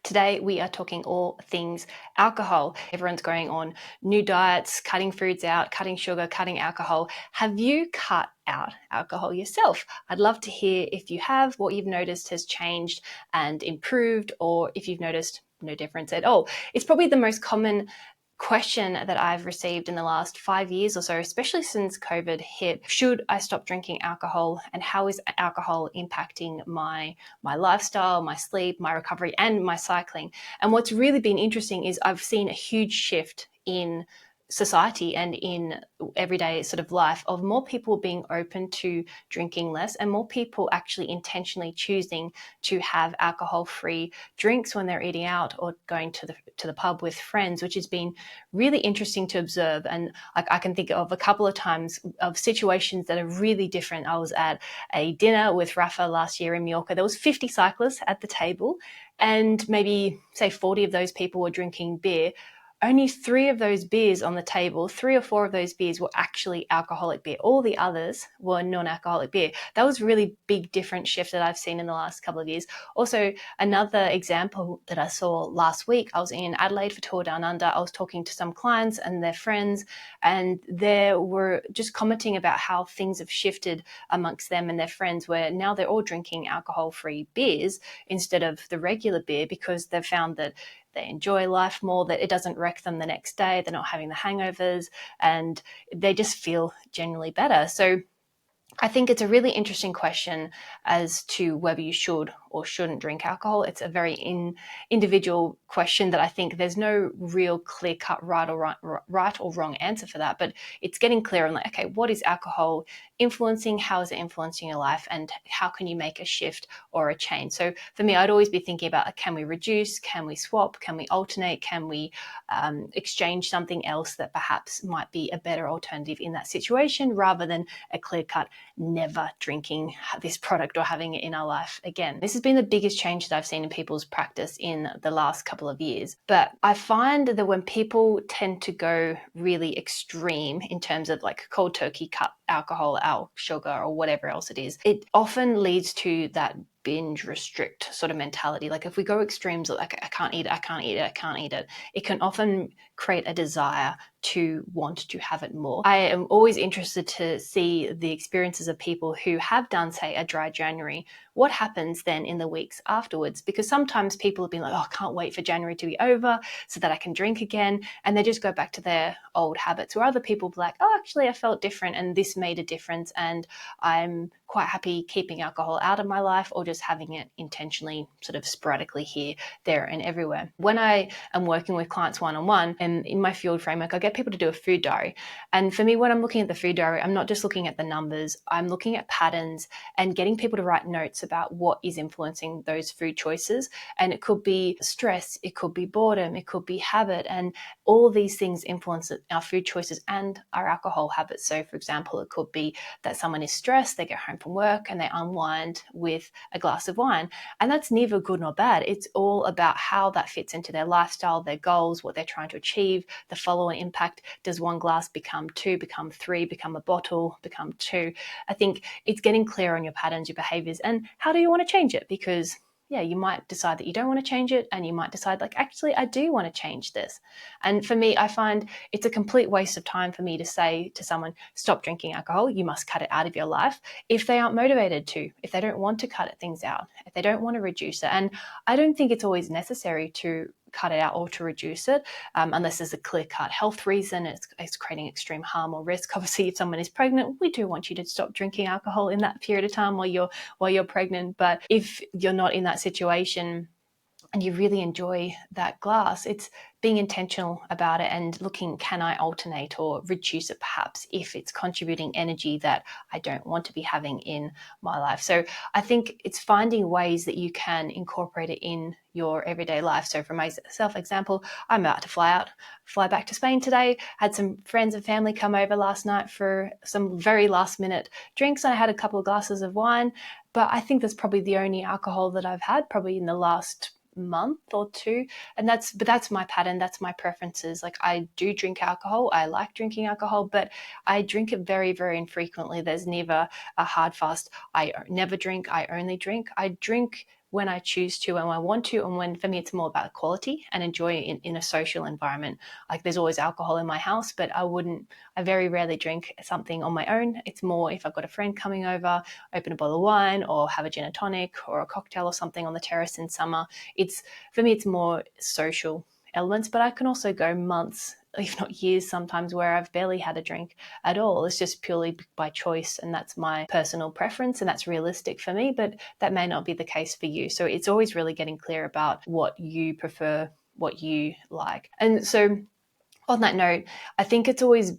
Today we are talking all things alcohol. Everyone's going on new diets, cutting foods out, cutting sugar, cutting alcohol. Have you cut out alcohol yourself? I'd love to hear if you have, what you've noticed has changed and improved, or if you've noticed no difference at all. It's probably the most common question that I've received in the last 5 years or so, especially since COVID hit. Should I stop drinking alcohol, and how is alcohol impacting my lifestyle, my sleep, my recovery, and my cycling? And what's really been interesting is I've seen a huge shift in society and in everyday sort of life of more people being open to drinking less and more people actually intentionally choosing to have alcohol-free drinks when they're eating out or going to the pub with friends, which has been really interesting to observe. And I can think of a couple of times of situations that are really different. I was at a dinner with Rafa last year in Mallorca. There was 50 cyclists at the table, and maybe say 40 of those people were drinking beer. Only 3 of those beers on the table, 3 or 4 of those beers were actually alcoholic beer. All the others were non-alcoholic beer. That was a really big different shift that I've seen in the last couple of years. Also, another example that I saw last week, I was in Adelaide for Tour Down Under. I was talking to some clients and their friends, and they were just commenting about how things have shifted amongst them and their friends, where now they're all drinking alcohol-free beers instead of the regular beer because they've found that they enjoy life more, that it doesn't wreck them the next day, they're not having the hangovers, and they just feel generally better. So I think it's a really interesting question as to whether you should or shouldn't drink alcohol. It's a very individual question that I think there's no real clear-cut right or wrong answer for that, but it's getting clear on like, okay, what is alcohol influencing? How is it influencing your life? And how can you make a shift or a change? So for me, I'd always be thinking about, like, can we reduce? Can we swap? Can we alternate? Can we exchange something else that perhaps might be a better alternative in that situation, rather than a clear-cut never drinking this product or having it in our life again. This has been the biggest change that I've seen in people's practice in the last couple of years. But I find that when people tend to go really extreme in terms of like cold turkey cut alcohol out, sugar, or whatever else it is, it often leads to that binge restrict sort of mentality. Like if we go extremes, like I can't eat it, I can't eat it, I can't eat it, it can often create a desire to want to have it more. I am always interested to see the experiences of people who have done, say, a dry January. What happens then in the weeks afterwards? Because sometimes people have been like, oh, I can't wait for January to be over so that I can drink again. And they just go back to their old habits. Or other people be like, oh, actually, I felt different and this made a difference. And I'm quite happy keeping alcohol out of my life, or just having it intentionally sort of sporadically here, there, and everywhere. When I am working with clients one-on-one and in my field framework, I get people to do a food diary. And for me, when I'm looking at the food diary, I'm not just looking at the numbers, I'm looking at patterns and getting people to write notes about what is influencing those food choices. And it could be stress, it could be boredom, it could be habit, and all of these things influence our food choices and our alcohol habits. So for example, it could be that someone is stressed, they get home from work and they unwind with a glass of wine. And that's neither good nor bad. It's all about how that fits into their lifestyle, their goals, what they're trying to achieve, the follow-on impact. Does one glass become 2, become 3, become a bottle, become 2? I think it's getting clear on your patterns, your behaviors, and how do you want to change it? Because yeah, you might decide that you don't want to change it, and you might decide like, actually, I do want to change this. And for me, I find it's a complete waste of time for me to say to someone, stop drinking alcohol, you must cut it out of your life, if they aren't motivated to, if they don't want to cut things out, if they don't want to reduce it. And I don't think it's always necessary to cut it out or to reduce it, unless there's a clear-cut health reason, it's creating extreme harm or risk. Obviously, if someone is pregnant, we do want you to stop drinking alcohol in that period of time while you're pregnant. But if you're not in that situation and you really enjoy that glass, it's being intentional about it and looking, can I alternate or reduce it perhaps if it's contributing energy that I don't want to be having in my life. So I think it's finding ways that you can incorporate it in your everyday life. So for myself, example, I'm about to fly back to Spain today. Had some friends and family come over last night for some very last minute drinks. I had a couple of glasses of wine, but I think that's probably the only alcohol that I've had probably in the last month or 2, and that's my pattern, that's my preferences. Like, I do drink alcohol, I like drinking alcohol, but I drink it very, very infrequently. There's never a hard fast, I never drink, I only drink. I drink when I choose to and when I want to, and when, for me, it's more about quality and enjoying in a social environment. Like, there's always alcohol in my house, but I very rarely drink something on my own. It's more if I've got a friend coming over, open a bottle of wine or have a gin and tonic or a cocktail or something on the terrace in summer. For me, it's more social elements, but I can also go months, if not years sometimes, where I've barely had a drink at all. It's just purely by choice, and that's my personal preference, and that's realistic for me, but that may not be the case for you. So it's always really getting clear about what you prefer, what you like. And so on that note, I think it's always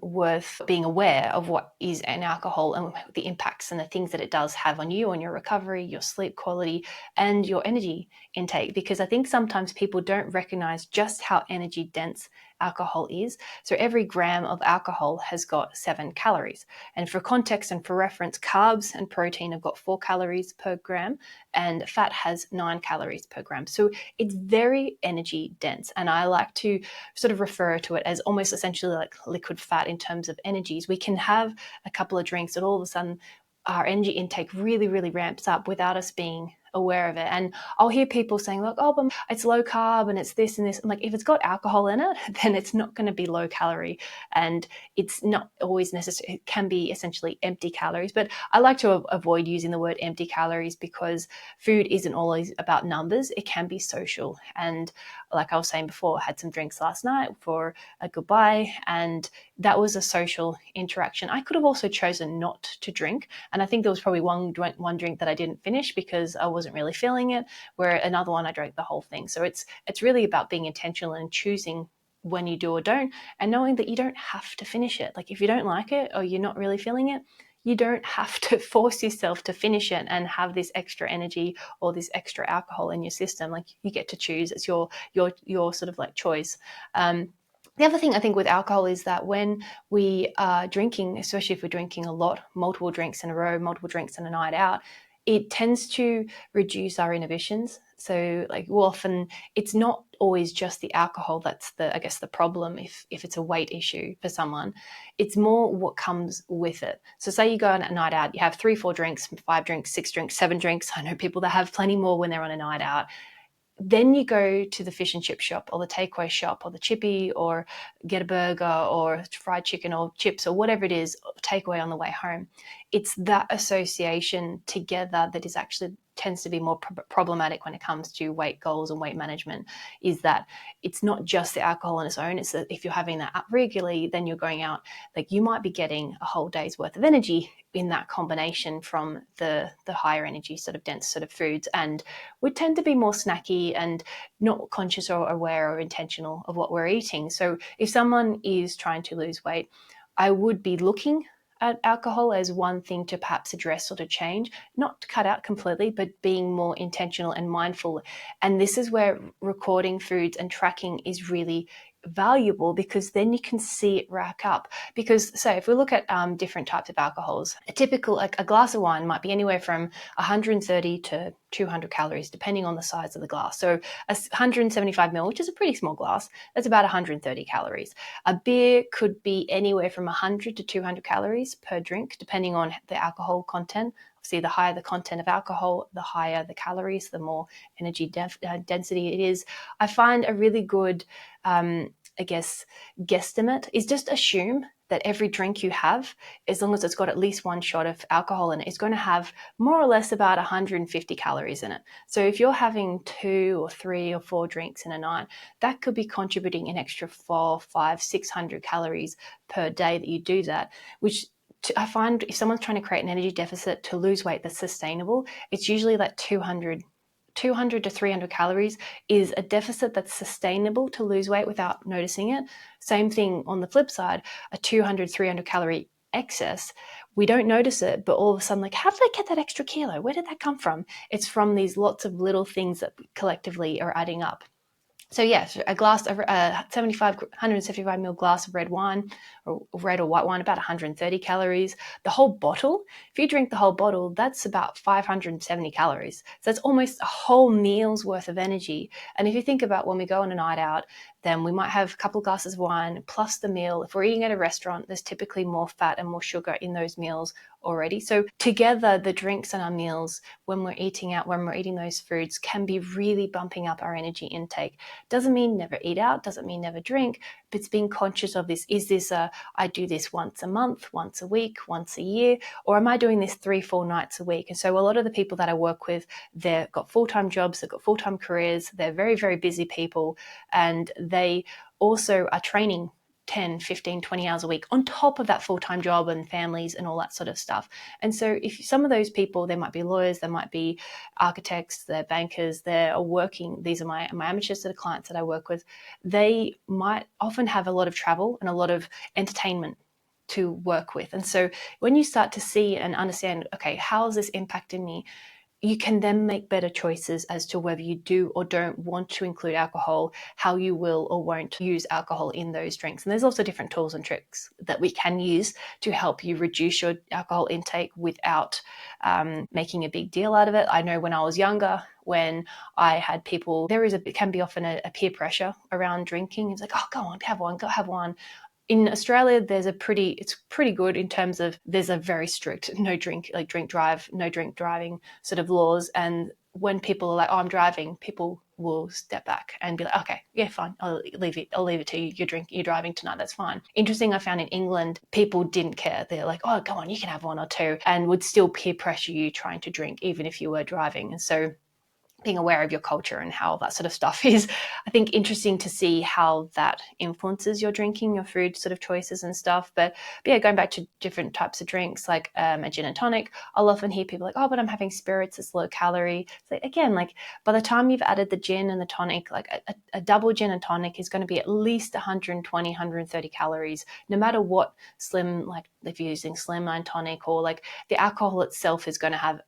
worth being aware of what is an alcohol and the impacts and the things that it does have on you, on your recovery, your sleep quality, and your energy intake. Because I think sometimes people don't recognize just how energy dense alcohol is. So every gram of alcohol has got 7 calories. And for context and for reference, carbs and protein have got 4 calories per gram, and fat has 9 calories per gram. So it's very energy dense. And I like to sort of refer to it as almost essentially like liquid fat in terms of energies. We can have a couple of drinks and all of a sudden our energy intake really, really ramps up without us being aware of it. And I'll hear people saying, like, oh, but it's low carb and it's this and this. I'm like, if it's got alcohol in it, then it's not going to be low calorie, and it's not always necessary. It can be essentially empty calories, but I like to avoid using the word empty calories because food isn't always about numbers. It can be social. And like I was saying before, I had some drinks last night for a goodbye, and that was a social interaction. I could have also chosen not to drink, and I think there was probably one drink that I didn't finish because I wasn't really feeling it, where another one I drank the whole thing. So it's really about being intentional and choosing when you do or don't, and knowing that you don't have to finish it. Like, if you don't like it or you're not really feeling it, you don't have to force yourself to finish it and have this extra energy or this extra alcohol in your system. Like, you get to choose. It's your sort of like choice. The other thing I think with alcohol is that when we are drinking, especially if we're drinking a lot, multiple drinks in a row, multiple drinks in a night out, it tends to reduce our inhibitions. So like, we'll often, it's not always just the alcohol that's the problem if it's a weight issue for someone. It's more what comes with it. So say you go on a night out, you have 3, 4 drinks, 5 drinks, 6 drinks, 7 drinks. I know people that have plenty more when they're on a night out. Then you go to the fish and chip shop or the takeaway shop or the chippy, or get a burger or fried chicken or chips or whatever it is, takeaway on the way home. It's that association together that is actually tends to be more problematic when it comes to weight goals and weight management, is that it's not just the alcohol on its own. It's that if you're having that up regularly, then you're going out, like, you might be getting a whole day's worth of energy in that combination from the higher energy sort of dense sort of foods. And we tend to be more snacky and not conscious or aware or intentional of what we're eating. So if someone is trying to lose weight, I would be looking at alcohol as one thing to perhaps address or to change, not to cut out completely, but being more intentional and mindful. And this is where recording foods and tracking is really valuable, because then you can see it rack up. Because say if we look at different types of alcohols, a typical, like a glass of wine might be anywhere from 130 to 200 calories depending on the size of the glass. So a 175 ml, which is a pretty small glass, that's about 130 calories. A beer could be anywhere from 100 to 200 calories per drink depending on the alcohol content. Obviously, the higher the content of alcohol, the higher the calories, the more energy density it is. I find a really good, guesstimate is just assume that every drink you have, as long as it's got at least 1 shot of alcohol in it, is going to have more or less about 150 calories in it. So if you're having 2 or 3 or 4 drinks in a night, that could be contributing an extra 4, 5, 600 calories per day that you do that, which I find if someone's trying to create an energy deficit to lose weight that's sustainable, it's usually that 200 to 300 calories is a deficit that's sustainable to lose weight without noticing it. Same thing on the flip side, a 200, 300 calorie excess, we don't notice it, but all of a sudden, like, how did I get that extra kilo? Where did that come from? It's from these lots of little things that collectively are adding up. So yes, a glass of 175 ml glass of red wine, or red or white wine, about 130 calories. The whole bottle, if you drink the whole bottle, that's about 570 calories. So that's almost a whole meal's worth of energy. And if you think about when we go on a night out, then we might have a couple of glasses of wine plus the meal. If we're eating at a restaurant, there's typically more fat and more sugar in those meals already. So together, the drinks and our meals, when we're eating out, when we're eating those foods, can be really bumping up our energy intake. Doesn't mean never eat out, doesn't mean never drink, but it's being conscious of this. Is this I do this once a month, once a week, once a year, or am I doing this 3-4 nights a week? And so a lot of the people that I work with, they've got full-time jobs, they've got full-time careers, they're very, very busy people, and they also are training 10, 15, 20 hours a week on top of that full-time job and families and all that sort of stuff. And so if some of those people, they might be lawyers, they might be architects, they're bankers, they're working, these are my amateurs that are clients that I work with, they might often have a lot of travel and a lot of entertainment to work with. And so when you start to see and understand, okay, how is this impacting me? You can then make better choices as to whether you do or don't want to include alcohol, how you will or won't use alcohol in those drinks. And there's also different tools and tricks that we can use to help you reduce your alcohol intake without making a big deal out of it. I know when I was younger, when I had people, it can be often a peer pressure around drinking. It's like, oh, go on, have one, go have one. In Australia, it's pretty good in terms of there's a very strict no drink driving sort of laws. And when people are like, oh, I'm driving, people will step back and be like, okay, yeah, fine, I'll leave it to you. You're driving tonight, that's fine. Interesting, I found in England, people didn't care. They're like, oh, go on, you can have one or two, and would still peer pressure you trying to drink, even if you were driving. And so being aware of your culture and how that sort of stuff is, I think, interesting to see how that influences your drinking, your food sort of choices and stuff. But yeah, going back to different types of drinks, like a gin and tonic, I'll often hear people like, oh, but I'm having spirits, it's low calorie. So again, like by the time you've added the gin and the tonic, like a double gin and tonic is going to be at least 120, 130 calories, no matter what slim, like if you're using slimline tonic, or like the alcohol itself is going to have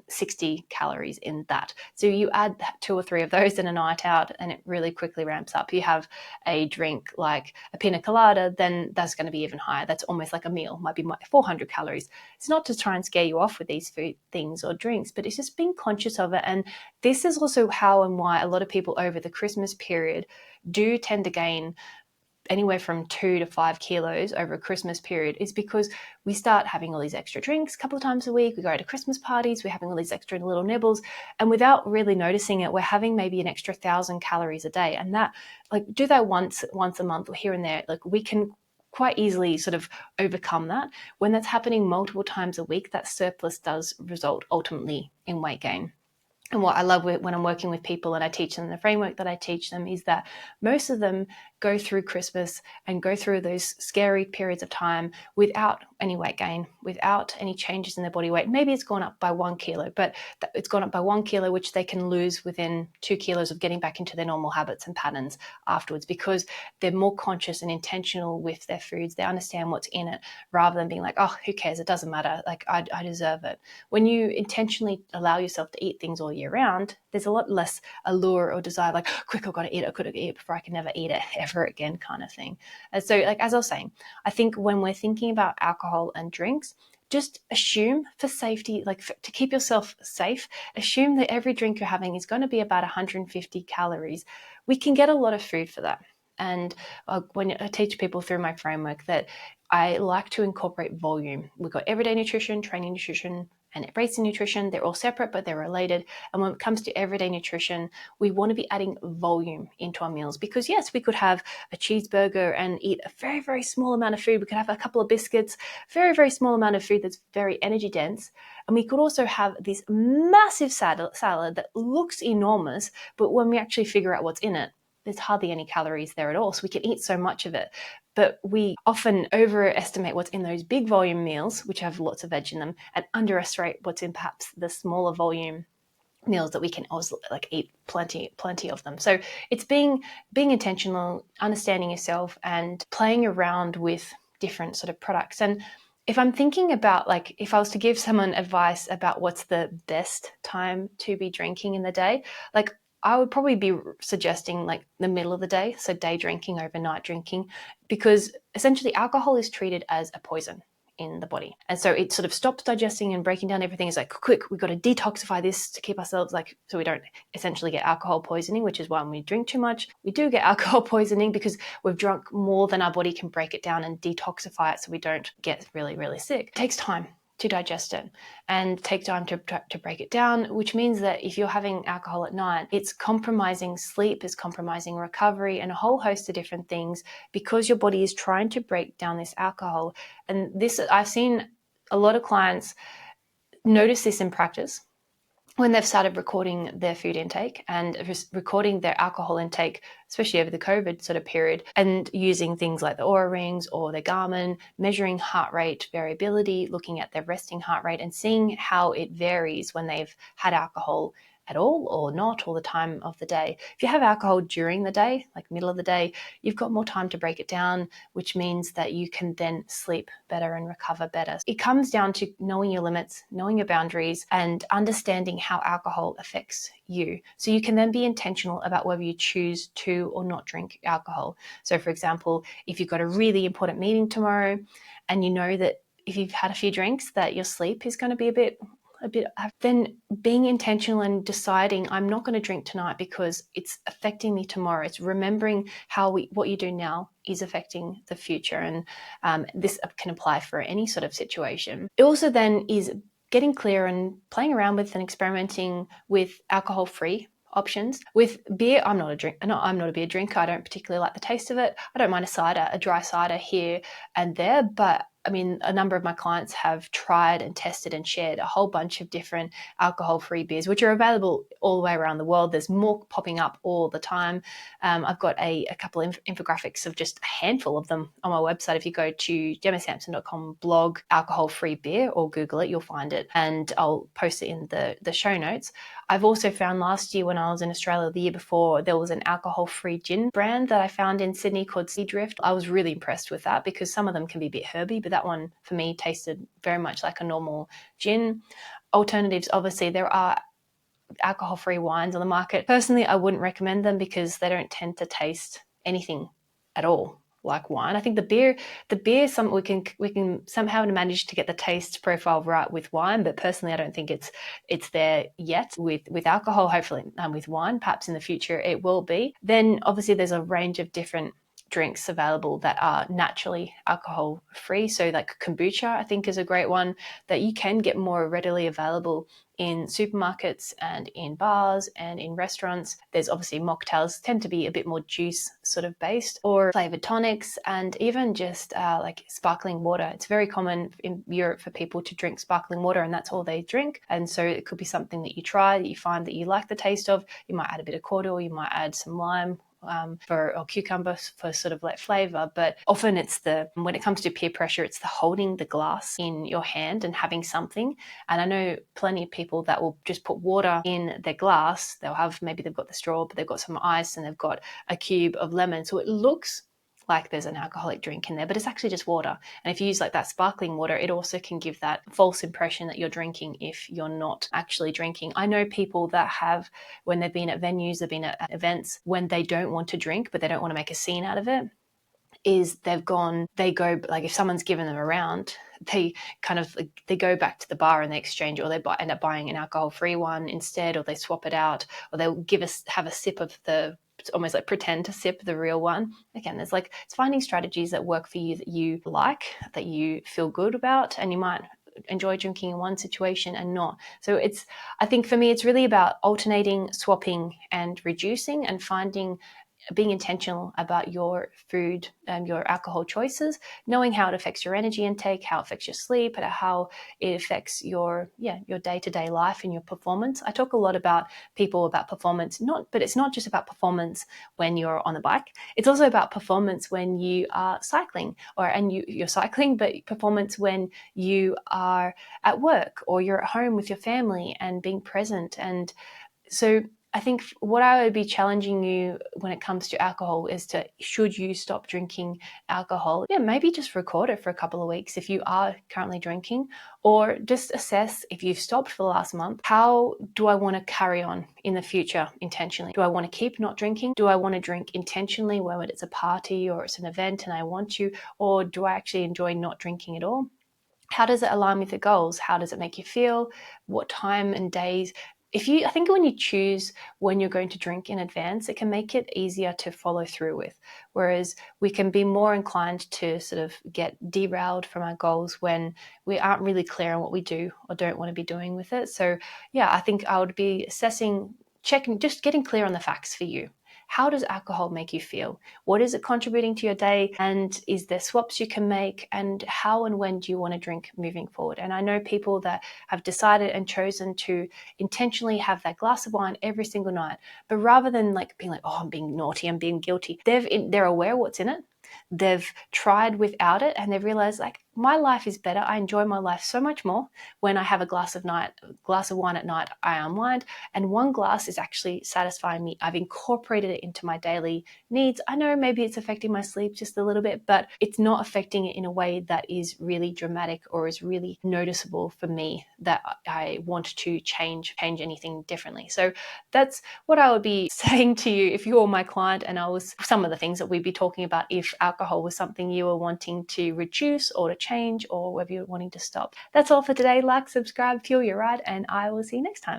60 calories in that. So you add 2 or 3 of those in a night out and it really quickly ramps up. You have a drink like a pina colada, then that's going to be even higher. That's almost like a meal, might be 400 calories. It's not to try and scare you off with these food things or drinks, but it's just being conscious of it. And this is also how and why a lot of people over the Christmas period do tend to gain anywhere from 2 to 5 kilos over a Christmas period, is because we start having all these extra drinks a couple of times a week. We go to Christmas parties, we're having all these extra little nibbles, and without really noticing it, we're having maybe an extra 1,000 calories a day. And that, like, do that once a month or here and there, like we can quite easily sort of overcome that. When that's happening multiple times a week, that surplus does result ultimately in weight gain. And what I love when I'm working with people and I teach them the framework that I teach them is that most of them go through Christmas and go through those scary periods of time without any weight gain, without any changes in their body weight. Maybe it's gone up by 1 kilo, but it's gone up by 1 kilo, which they can lose within 2 kilos of getting back into their normal habits and patterns afterwards, because they're more conscious and intentional with their foods. They understand what's in it rather than being like, oh, who cares? It doesn't matter. Like I deserve it. When you intentionally allow yourself to eat things all year round, there's a lot less allure or desire, like, quick, I've got to eat it before I can never eat it ever again, kind of thing. And so, like, as I was saying, I think when we're thinking about alcohol and drinks, just assume for safety, to keep yourself safe, assume that every drink you're having is going to be about 150 calories. We can get a lot of food for that. And when I teach people through my framework, that I like to incorporate volume. We've got everyday nutrition, training nutrition, and racing nutrition. They're all separate, but they're related. And when it comes to everyday nutrition, we want to be adding volume into our meals, because yes, we could have a cheeseburger and eat a very, very small amount of food. We could have a couple of biscuits, very, very small amount of food that's very energy dense. And we could also have this massive salad that looks enormous, but when we actually figure out what's in it, there's hardly any calories there at all. So we can eat so much of it. But we often overestimate what's in those big volume meals, which have lots of veg in them, and underestimate what's in perhaps the smaller volume meals that we can also eat plenty of them. So it's being intentional, understanding yourself, and playing around with different sort of products. And if I'm thinking about, if I was to give someone advice about what's the best time to be drinking in the day, I would probably be suggesting the middle of the day, so day drinking over night drinking, because essentially alcohol is treated as a poison in the body. And so it sort of stops digesting and breaking down everything. It's like, quick, we've got to detoxify this to keep ourselves so we don't essentially get alcohol poisoning, which is why when we drink too much, we do get alcohol poisoning, because we've drunk more than our body can break it down and detoxify it so we don't get really, really sick. It takes time to digest it and take time to break it down, which means that if you're having alcohol at night, it's compromising sleep, it's compromising recovery, and a whole host of different things because your body is trying to break down this alcohol. And this, I've seen a lot of clients notice this in practice when they've started recording their food intake and recording their alcohol intake, especially over the COVID sort of period, and using things like the Oura Rings or the Garmin, measuring heart rate variability, looking at their resting heart rate and seeing how it varies when they've had alcohol at all or not all the time of the day. If you have alcohol during the day, like middle of the day, you've got more time to break it down, which means that you can then sleep better and recover better. It comes down to knowing your limits, knowing your boundaries, and understanding how alcohol affects you. So you can then be intentional about whether you choose to or not drink alcohol. So for example, if you've got a really important meeting tomorrow and you know that if you've had a few drinks that your sleep is going to be a bit, then being intentional and deciding I'm not going to drink tonight because it's affecting me tomorrow. It's remembering what you do now is affecting the future. And this can apply for any sort of situation. It also then is getting clear and playing around with and experimenting with alcohol-free options. With beer, I'm not a beer drinker. I don't particularly like the taste of it. I don't mind a dry cider here and there, but I mean, a number of my clients have tried and tested and shared a whole bunch of different alcohol-free beers, which are available all the way around the world. There's more popping up all the time. I've got a couple of infographics of just a handful of them on my website. If you go to gemmasampson.com blog alcohol-free beer or Google it, you'll find it. And I'll post it in the show notes. I've also found last year when I was in Australia, the year before, there was an alcohol-free gin brand that I found in Sydney called Sea Drift. I was really impressed with that because some of them can be a bit herby, but that one for me tasted very much like a normal gin. Alternatives, obviously, there are alcohol-free wines on the market. Personally, I wouldn't recommend them because they don't tend to taste anything at all like wine. I think the beer, we can somehow manage to get the taste profile right with wine, but personally, I don't think it's there yet with alcohol. Hopefully, with wine, perhaps in the future it will be. Then obviously, there's a range of different drinks available that are naturally alcohol free. So like kombucha, I think is a great one that you can get more readily available in supermarkets and in bars and in restaurants. There's obviously mocktails tend to be a bit more juice sort of based, or flavored tonics, and even just like sparkling water. It's very common in Europe for people to drink sparkling water and that's all they drink. And so it could be something that you try, that you find that you like the taste of. You might add a bit of cordial, you might add some lime or cucumber for sort of like flavor. But often when it comes to peer pressure, it's the holding the glass in your hand and having something. And I know plenty of people that will just put water in their glass. Maybe they've got the straw, but they've got some ice and they've got a cube of lemon. So it looks like there's an alcoholic drink in there, but it's actually just water. And if you use like that sparkling water, it also can give that false impression that you're drinking if you're not actually drinking. I know people that have, when they've been at venues, they've been at events, when they don't want to drink, but they don't want to make a scene out of it, like if someone's given them a round, they go back to the bar and they exchange, or they end up buying an alcohol-free one instead, or they swap it out, or they'll have a sip of it's almost like pretend to sip the real one. Again, it's finding strategies that work for you, that you like, that you feel good about, and you might enjoy drinking in one situation and not. So I think for me, it's really about alternating, swapping, and reducing, and being intentional about your food and your alcohol choices, knowing how it affects your energy intake, how it affects your sleep, and how it affects your day-to-day life and your performance. I talk a lot about performance, but it's not just about performance when you're on the bike. It's also about performance when you are cycling, you're cycling, but performance when you are at work or you're at home with your family and being present. And so I think what I would be challenging you when it comes to alcohol is should you stop drinking alcohol? Yeah, maybe just record it for a couple of weeks if you are currently drinking, or just assess if you've stopped for the last month. How do I want to carry on in the future intentionally? Do I want to keep not drinking? Do I want to drink intentionally, whether it's a party or it's an event and I want to, or do I actually enjoy not drinking at all? How does it align with the goals? How does it make you feel? What time and days I think when you choose when you're going to drink in advance, it can make it easier to follow through with. Whereas we can be more inclined to sort of get derailed from our goals when we aren't really clear on what we do or don't want to be doing with it. So yeah, I think I would be assessing, checking, just getting clear on the facts for you. How does alcohol make you feel? What is it contributing to your day? And is there swaps you can make? And how and when do you want to drink moving forward? And I know people that have decided and chosen to intentionally have that glass of wine every single night, but rather than like being like, oh, I'm being naughty, I'm being guilty, they're aware what's in it. They've tried without it and they've realized like my life is better. I enjoy my life so much more when I have a glass of wine at night. I unwind, and one glass is actually satisfying me. I've incorporated it into my daily needs. I know maybe it's affecting my sleep just a little bit, but it's not affecting it in a way that is really dramatic or is really noticeable for me that I want to change anything differently. So that's what I would be saying to you if you're my client and I was some of the things that we'd be talking about if alcohol was something you were wanting to reduce or to change or whether you're wanting to stop. That's all for today. Like, subscribe, fuel your ride, and I will see you next time.